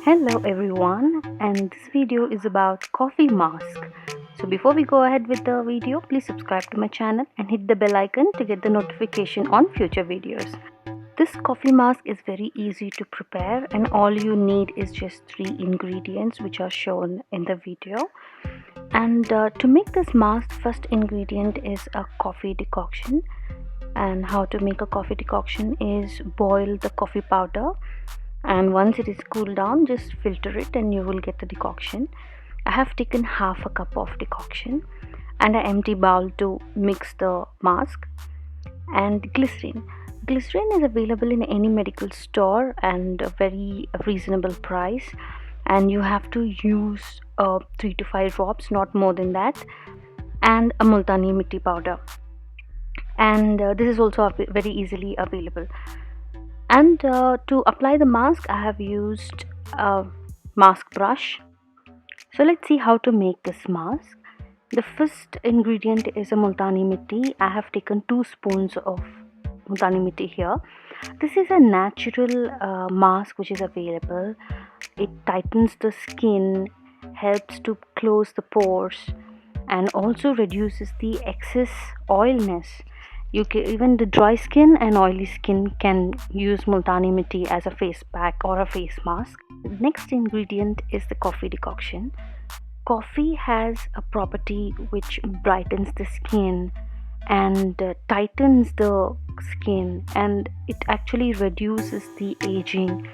Hello everyone, and this video is about coffee mask. So before we go ahead with the video, please subscribe to my channel and hit the bell icon to get the notification on future videos. This coffee mask is very easy to prepare and all you need is just 3 ingredients which are shown in the video. And to make this mask, first ingredient is a coffee decoction. And how to make a coffee decoction is boil the coffee powder, and once it is cooled down, just filter it and you will get the decoction. I have taken half a cup of decoction and an empty bowl to mix the mask. And glycerin is available in any medical store and a very reasonable price, and you have to use 3 to 5 drops, not more than that, and a Mutani mitti powder. And this is also very easily available. And to apply the mask, I have used a mask brush. So let's see how to make this mask. The first ingredient is a Multani mitti. I have taken 2 spoons of Multani mitti here. This is a natural mask which is available. It tightens the skin, helps to close the pores, and also reduces the excess oiliness. Even the dry skin and oily skin can use Multani mitti as a face pack or a face mask. The next ingredient is the coffee decoction. Coffee has a property which brightens the skin and tightens the skin, and it actually reduces the aging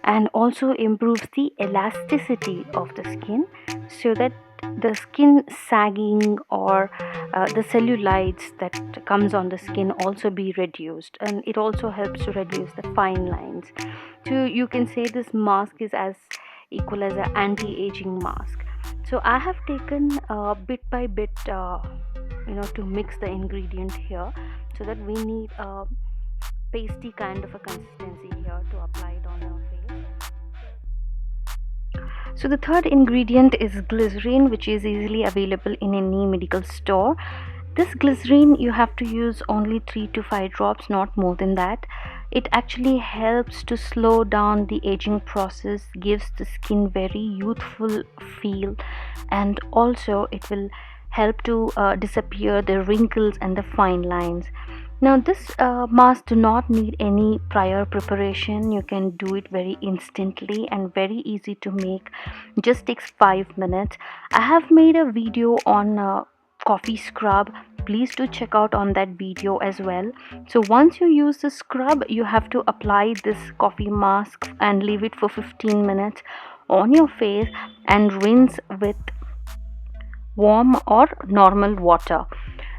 and also improves the elasticity of the skin, so that the skin sagging or the cellulites that comes on the skin also be reduced, and it also helps to reduce the fine lines. So you can say this mask is as equal as an anti-aging mask. So I have taken bit by bit to mix the ingredient here, so that we need a pasty kind of a consistency here to apply it on our face. So the third ingredient is glycerin, which is easily available in any medical store. This glycerin you have to use only 3 to 5 drops, not more than that. It actually helps to slow down the aging process, gives the skin very youthful feel, and also it will help to disappear the wrinkles and the fine lines. Now this mask do not need any prior preparation. You can do it very instantly and very easy to make. Just takes 5 minutes. I have made a video on coffee scrub. Please do check out on that video as well. So once you use the scrub, you have to apply this coffee mask and leave it for 15 minutes on your face and rinse with warm or normal water.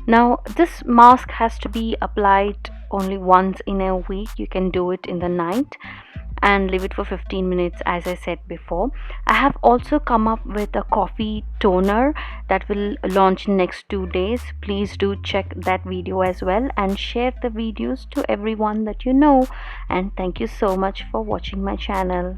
Now this mask has to be applied only once in a week. You can do it in the night and leave it for 15 minutes, as I said before. I have also come up with a coffee toner that will launch in next 2 days. Please do check that video as well and share the videos to everyone that you know. And thank you so much for watching my channel.